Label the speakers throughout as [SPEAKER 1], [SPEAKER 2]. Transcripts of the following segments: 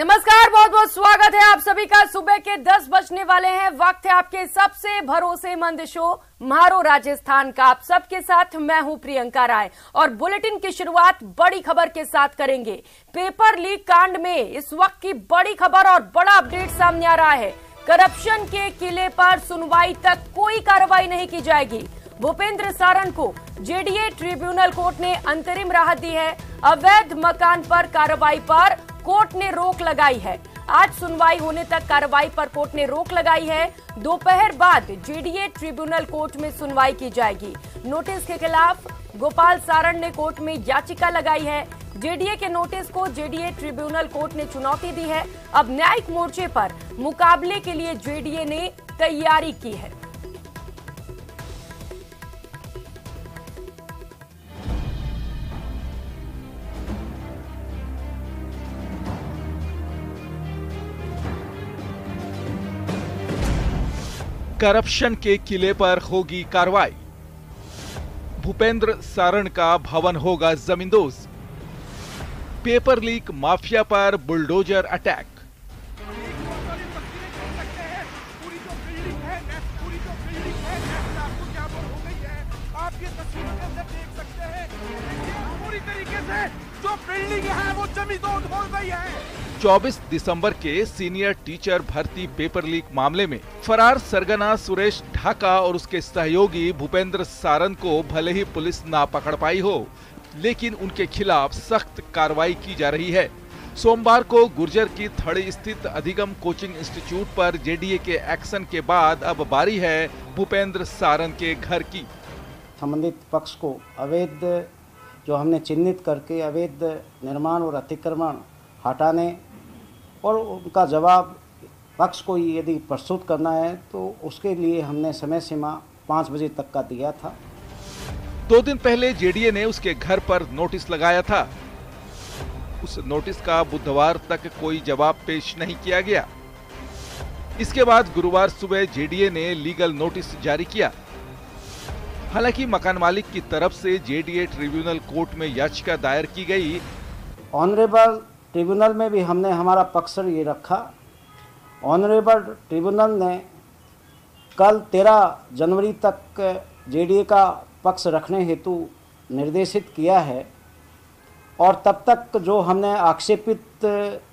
[SPEAKER 1] नमस्कार, बहुत बहुत स्वागत है आप सभी का। सुबह के 10 बजने वाले हैं। वक्त है आपके सबसे भरोसेमंद शो म्हारो राजस्थान का। आप सबके साथ मैं हूं प्रियंका राय और बुलेटिन की शुरुआत बड़ी खबर के साथ करेंगे। पेपर लीक कांड में इस वक्त की बड़ी खबर और बड़ा अपडेट सामने आ रहा है। करप्शन के किले पर सुनवाई तक कोई कार्रवाई नहीं की जाएगी। भूपेंद्र सारण को जेडीए ट्रिब्यूनल कोर्ट ने अंतरिम राहत दी है। अवैध मकान पर कार्रवाई पर कोर्ट ने रोक लगाई है। आज सुनवाई होने तक कार्रवाई पर कोर्ट ने रोक लगाई है। दोपहर बाद जेडीए ट्रिब्यूनल कोर्ट में सुनवाई की जाएगी। नोटिस के खिलाफ गोपाल सारण ने कोर्ट में याचिका लगाई है। जेडीए के नोटिस को जेडीए ट्रिब्यूनल कोर्ट ने चुनौती दी है। अब न्यायिक मोर्चे पर मुकाबले के लिए जेडीए ने तैयारी की है।
[SPEAKER 2] करप्शन के किले पर होगी कार्रवाई। भूपेंद्र सारण का भवन होगा जमींदोज। पेपर लीक माफिया पर बुलडोजर अटैक।
[SPEAKER 3] आप ये तस्वीरों के अंदर देख सकते हैं पूरी तरीके से जो बिल्डिंग है वो जमींदोज हो गई है।
[SPEAKER 2] 24 दिसंबर के सीनियर टीचर भर्ती पेपर लीक मामले में फरार सरगना सुरेश ढाका और उसके सहयोगी भूपेंद्र सारण को भले ही पुलिस ना पकड़ पाई हो, लेकिन उनके खिलाफ सख्त कार्रवाई की जा रही है। सोमवार को गुर्जर की थड़ी स्थित अधिगम कोचिंग इंस्टीट्यूट पर जेडीए के एक्शन के बाद अब बारी है भूपेंद्र सारण के घर की।
[SPEAKER 4] संबंधित पक्ष को अवैध जो हमने चिन्हित करके अवैध निर्माण और अतिक्रमण हटाने और उनका जवाब पक्ष को यदि प्रस्तुत करना है तो उसके लिए हमने समय सीमा 5 बजे तक का दिया था।
[SPEAKER 2] 2 दिन पहले जेडीए ने उसके घर पर नोटिस लगाया था। उस नोटिस का बुधवार तक कोई जवाब पेश नहीं किया गया। इसके बाद गुरुवार सुबह जेडीए ने लीगल नोटिस जारी किया। हालांकि मकान मालिक की तरफ से जेडीए ट्रिब्यूनल कोर्ट में याचिका दायर की गई।
[SPEAKER 4] ऑनरेबल ट्रिब्यूनल में भी हमने हमारा पक्ष ये रखा। ऑनरेबल ट्रिब्यूनल ने कल 13 जनवरी तक जेडीए का पक्ष रखने हेतु निर्देशित किया है और तब तक जो हमने आक्षेपित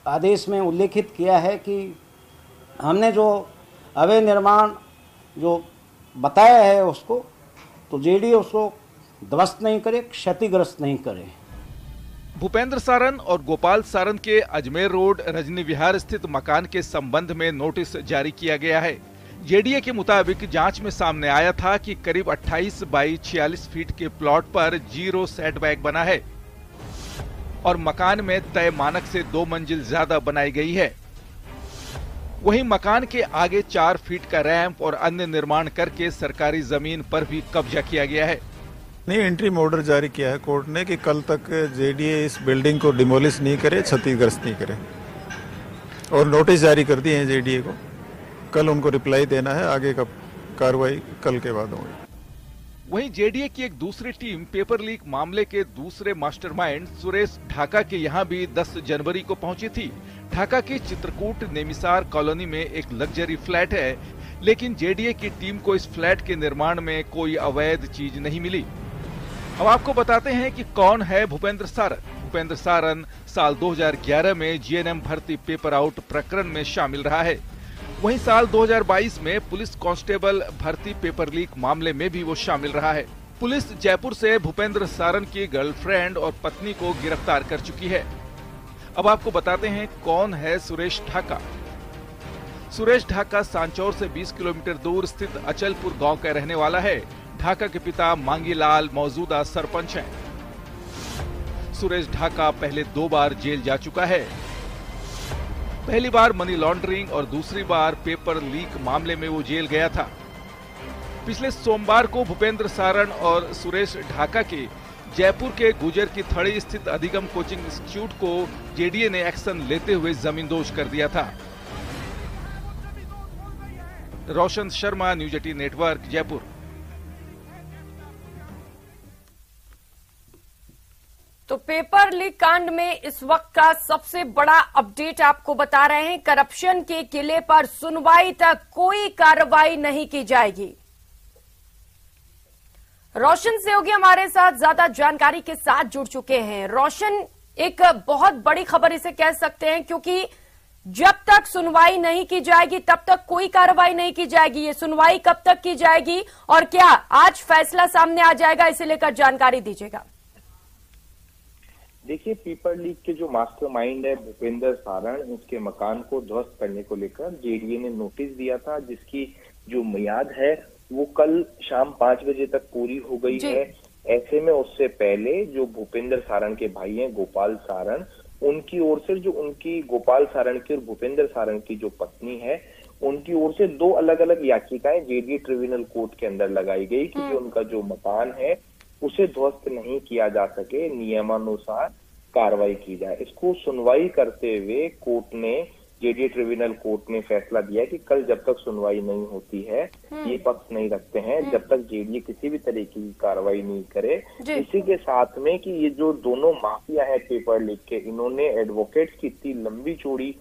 [SPEAKER 4] आदेश में उल्लेखित किया है कि हमने जो अवैध निर्माण जो बताया है उसको तो जेडीए उसको ध्वस्त नहीं करे, क्षतिग्रस्त नहीं करे।
[SPEAKER 2] भूपेंद्र सारण और गोपाल सारण के अजमेर रोड रजनी विहार स्थित मकान के संबंध में नोटिस जारी किया गया है। जेडीए के मुताबिक जांच में सामने आया था कि करीब 28 बाई 46 फीट के प्लॉट पर 0 सेटबैक बना है और मकान में तय मानक से 2 मंजिल ज्यादा बनाई गई है। वहीं मकान के आगे 4 फीट का रैंप और अन्य निर्माण करके सरकारी जमीन पर भी कब्जा किया गया है।
[SPEAKER 5] नहीं, एंट्री ऑर्डर जारी किया है कोर्ट ने कि कल तक जेडीए इस बिल्डिंग को डिमोलिश नहीं करे, क्षतिग्रस्त नहीं करे और नोटिस जारी कर दिए हैं जेडीए को। कल उनको रिप्लाई देना है, आगे का कार्रवाई कल के बाद होगी।
[SPEAKER 2] वहीं जेडीए की एक दूसरी टीम पेपर लीक मामले के दूसरे मास्टरमाइंड सुरेश ढाका के यहां भी 10 जनवरी को पहुंची थी। ढाका की चित्रकूट नेमिसार कॉलोनी में एक लग्जरी फ्लैट है, लेकिन जेडीए की टीम को इस फ्लैट के निर्माण में कोई अवैध चीज नहीं मिली। अब आपको बताते हैं कि कौन है भूपेंद्र सारण। भूपेंद्र सारण साल 2011 में जीएनएम भर्ती पेपर आउट प्रकरण में शामिल रहा है। वहीं साल 2022 में पुलिस कांस्टेबल भर्ती पेपर लीक मामले में भी वो शामिल रहा है। पुलिस जयपुर से भूपेंद्र सारण की गर्लफ्रेंड और पत्नी को गिरफ्तार कर चुकी है। अब आपको बताते हैं कौन है सुरेश ढाका। सुरेश ढाका सांचौर से 20 किलोमीटर दूर स्थित अचलपुर गांव का रहने वाला है। ढाका के पिता मांगीलाल मौजूदा सरपंच हैं। सुरेश ढाका पहले 2 बार जेल जा चुका है। पहली बार मनी लॉन्ड्रिंग और दूसरी बार पेपर लीक मामले में वो जेल गया था। पिछले सोमवार को भूपेंद्र सारण और सुरेश ढाका के जयपुर के गुर्जर की थड़ी स्थित अधिगम कोचिंग इंस्टीट्यूट को जेडीए ने एक्शन लेते हुए जमींदोज कर दिया था। रोशन शर्मा, न्यूज 18 नेटवर्क, जयपुर।
[SPEAKER 1] तो पेपर लीक कांड में इस वक्त का सबसे बड़ा अपडेट आपको बता रहे हैं। करप्शन के किले पर सुनवाई तक कोई कार्रवाई नहीं की जाएगी। रोशन सहयोगी हमारे साथ ज्यादा जानकारी के साथ जुड़ चुके हैं। रोशन, एक बहुत बड़ी खबर इसे कह सकते हैं, क्योंकि जब तक सुनवाई नहीं की जाएगी तब तक कोई कार्रवाई नहीं की जाएगी। ये सुनवाई कब तक की जाएगी और क्या आज फैसला सामने आ जाएगा, इसे लेकर जानकारी दीजिएगा।
[SPEAKER 6] देखिए, पेपर लीक के जो मास्टरमाइंड है भूपेंद्र सारण, उसके मकान को ध्वस्त करने को लेकर जेडीए ने नोटिस दिया था, जिसकी जो मियाद है वो कल शाम 5 बजे तक पूरी हो गई है। ऐसे में उससे पहले जो भूपेंद्र सारण के भाई हैं गोपाल सारण, उनकी ओर से जो उनकी गोपाल सारण की और भूपेंद्र सारण की जो पत्नी है, उनकी ओर से 2 अलग अलग याचिकाएं जेडीए ट्रिब्यूनल कोर्ट के अंदर लगाई गई कि उनका जो मकान है उसे ध्वस्त नहीं किया जा सके, नियमानुसार कार्रवाई की जाए। इसको सुनवाई करते हुए कोर्ट ने, जेडीए ट्रिब्यूनल कोर्ट ने फैसला दिया कि कल जब तक सुनवाई नहीं होती है, ये पक्ष नहीं रखते हैं जब तक जेडीए किसी भी तरीके की कार्रवाई नहीं करे। इसी के साथ में कि ये जो दोनों माफिया है पेपर लीक के, इन्होंने एडवोकेट्स की इतनी लंबी चौड़ी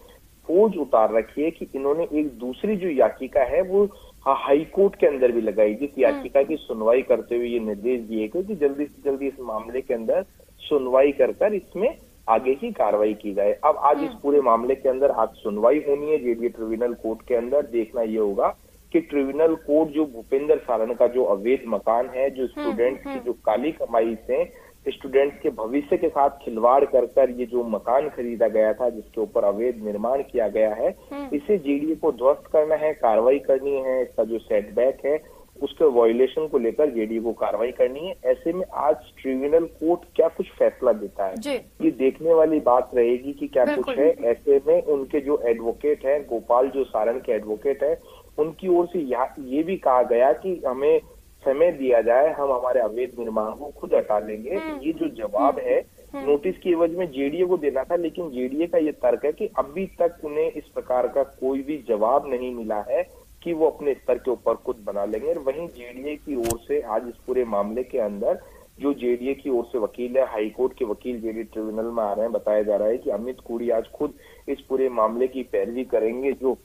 [SPEAKER 6] फौज उतार रखी है कि इन्होंने एक दूसरी जो याचिका है वो हाई कोर्ट के अंदर भी लगाई, जिस याचिका की सुनवाई करते हुए ये निर्देश दिए गए कि जल्दी से जल्दी इस मामले के अंदर सुनवाई कर इसमें आगे की कार्रवाई की जाए। अब आज इस पूरे मामले के अंदर आज सुनवाई होनी है जेडीए ट्रिब्यूनल कोर्ट के अंदर। देखना ये होगा कि ट्रिब्यूनल कोर्ट जो भूपेंद्र सारण का जो अवैध मकान है, जो स्टूडेंट्स की जो काली कमाई से स्टूडेंट्स के भविष्य के साथ खिलवाड़ कर ये जो मकान खरीदा गया था, जिसके ऊपर अवैध निर्माण किया गया है, इसे जेडीए को ध्वस्त करना है, कार्रवाई करनी है। इसका जो सेटबैक है उसके वायलेशन को लेकर जेडीए को कार्रवाई करनी है। ऐसे में आज ट्रिब्यूनल कोर्ट क्या कुछ फैसला देता है, ये देखने वाली बात रहेगी कि क्या कुछ है। ऐसे में उनके जो एडवोकेट है, गोपाल जो सारण के एडवोकेट है, उनकी ओर से ये भी कहा गया कि हमें समय दिया जाए, हम हमारे अवैध निर्माण को खुद हटा लेंगे। ये जो जवाब है नोटिस की एवज में जेडीए को देना था, लेकिन जेडीए का ये तर्क है कि अभी तक उन्हें इस प्रकार का कोई भी जवाब नहीं मिला है कि वो अपने स्तर के ऊपर खुद बना लेंगे। और वहीं जेडीए की ओर से आज इस पूरे मामले के अंदर जो जेडीए की ओर से वकील है, हाईकोर्ट के वकील जेडीए ट्रिब्यूनल में आ रहे हैं, बताया जा रहा है कि अमित कुड़ी आज खुद इस पूरे मामले की पैरवी करेंगे। जो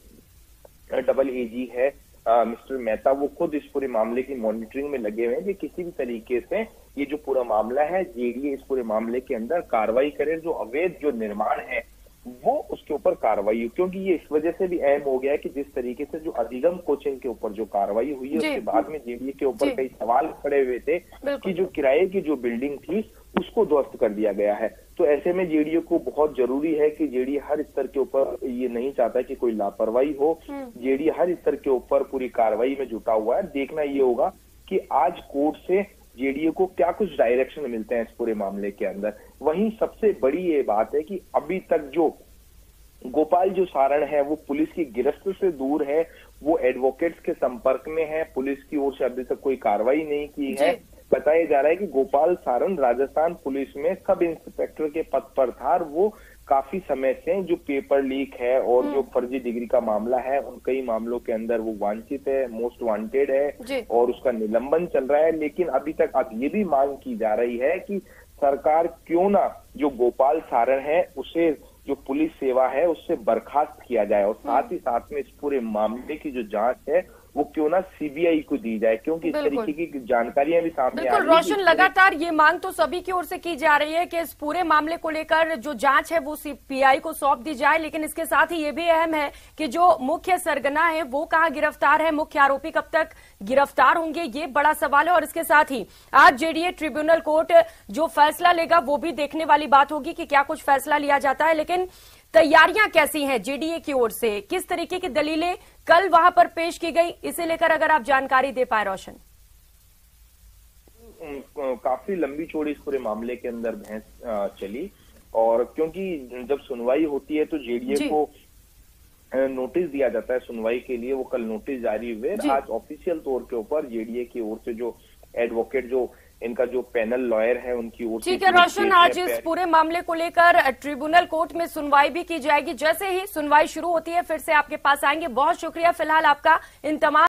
[SPEAKER 6] डबल एजी है मिस्टर मेहता, वो खुद इस पूरे मामले की मॉनिटरिंग में लगे हुए हैं कि किसी भी तरीके से ये जो पूरा मामला है जेडीए इस पूरे मामले के अंदर कार्रवाई करे, जो अवैध जो निर्माण है वो उसके ऊपर कार्रवाई हो। क्योंकि ये इस वजह से भी अहम हो गया है कि जिस तरीके से जो अधिगम कोचिंग के ऊपर जो कार्रवाई हुई है, उसके बाद में जेडीए के ऊपर कई सवाल खड़े हुए थे कि जो किराए की जो बिल्डिंग थी उसको ध्वस्त कर दिया गया है। तो ऐसे में जेडीए को बहुत जरूरी है कि जेडीए हर स्तर के ऊपर, ये नहीं चाहता कि कोई लापरवाही हो, जेडीए हर स्तर के ऊपर पूरी कार्रवाई में जुटा हुआ है। देखना ये होगा कि आज कोर्ट से जेडीए को क्या कुछ डायरेक्शन मिलते हैं इस पूरे मामले के अंदर। वहीं सबसे बड़ी ये बात है कि अभी तक जो गोपाल जो सारण है वो पुलिस की गिरफ्त से दूर है, वो एडवोकेट्स के संपर्क में है, पुलिस की ओर से अभी तक कोई कार्रवाई नहीं की है। बताया जा रहा है कि गोपाल सारण राजस्थान पुलिस में सब इंस्पेक्टर के पद पर था और वो काफी समय से जो पेपर लीक है और जो फर्जी डिग्री का मामला है, उन कई मामलों के अंदर वो वांछित है, मोस्ट वांटेड है और उसका निलंबन चल रहा है। लेकिन अभी तक अब ये भी मांग की जा रही है कि सरकार क्यों ना जो गोपाल सारण है उसे, जो पुलिस सेवा है, उससे बर्खास्त किया जाए और साथ ही साथ में इस पूरे मामले की जो जांच है वो क्यों ना सीबीआई को दी जाए, क्योंकि इस तरीके की जानकारियां भी सामने आ रही हैं।
[SPEAKER 1] बिल्कुल रोशन, लगातार ये मांग तो सभी की ओर से की जा रही है कि इस पूरे मामले को लेकर जो जांच है वो सीबीआई को सौंप दी जाए, लेकिन इसके साथ ही ये भी अहम है कि जो मुख्य सरगना है वो कहाँ गिरफ्तार है, मुख्य आरोपी कब तक गिरफ्तार होंगे, ये बड़ा सवाल है। और इसके साथ ही आज जेडीए ट्रिब्यूनल कोर्ट जो फैसला लेगा वो भी देखने वाली बात होगी कि क्या कुछ फैसला लिया जाता है। लेकिन तैयारियां कैसी हैं जेडीए की ओर से, किस तरीके की दलीलें कल वहां पर पेश की गई, इसे लेकर अगर आप जानकारी दे पाए रोशन।
[SPEAKER 6] काफी लंबी चौड़ी इस पूरे मामले के अंदर बहस चली और क्योंकि जब सुनवाई होती है तो जेडीए को नोटिस दिया जाता है सुनवाई के लिए, वो कल नोटिस जारी हुए। आज ऑफिशियल तौर के ऊपर जेडीए की ओर से जो एडवोकेट, जो इनका जो पैनल लॉयर है, उनकी ओर से। ठीक है
[SPEAKER 1] रोशन, आज इस पूरे मामले को लेकर ट्रिब्यूनल कोर्ट में सुनवाई भी की जाएगी। जैसे ही सुनवाई शुरू होती है फिर से आपके पास आएंगे। बहुत शुक्रिया फिलहाल आपका इन तमाम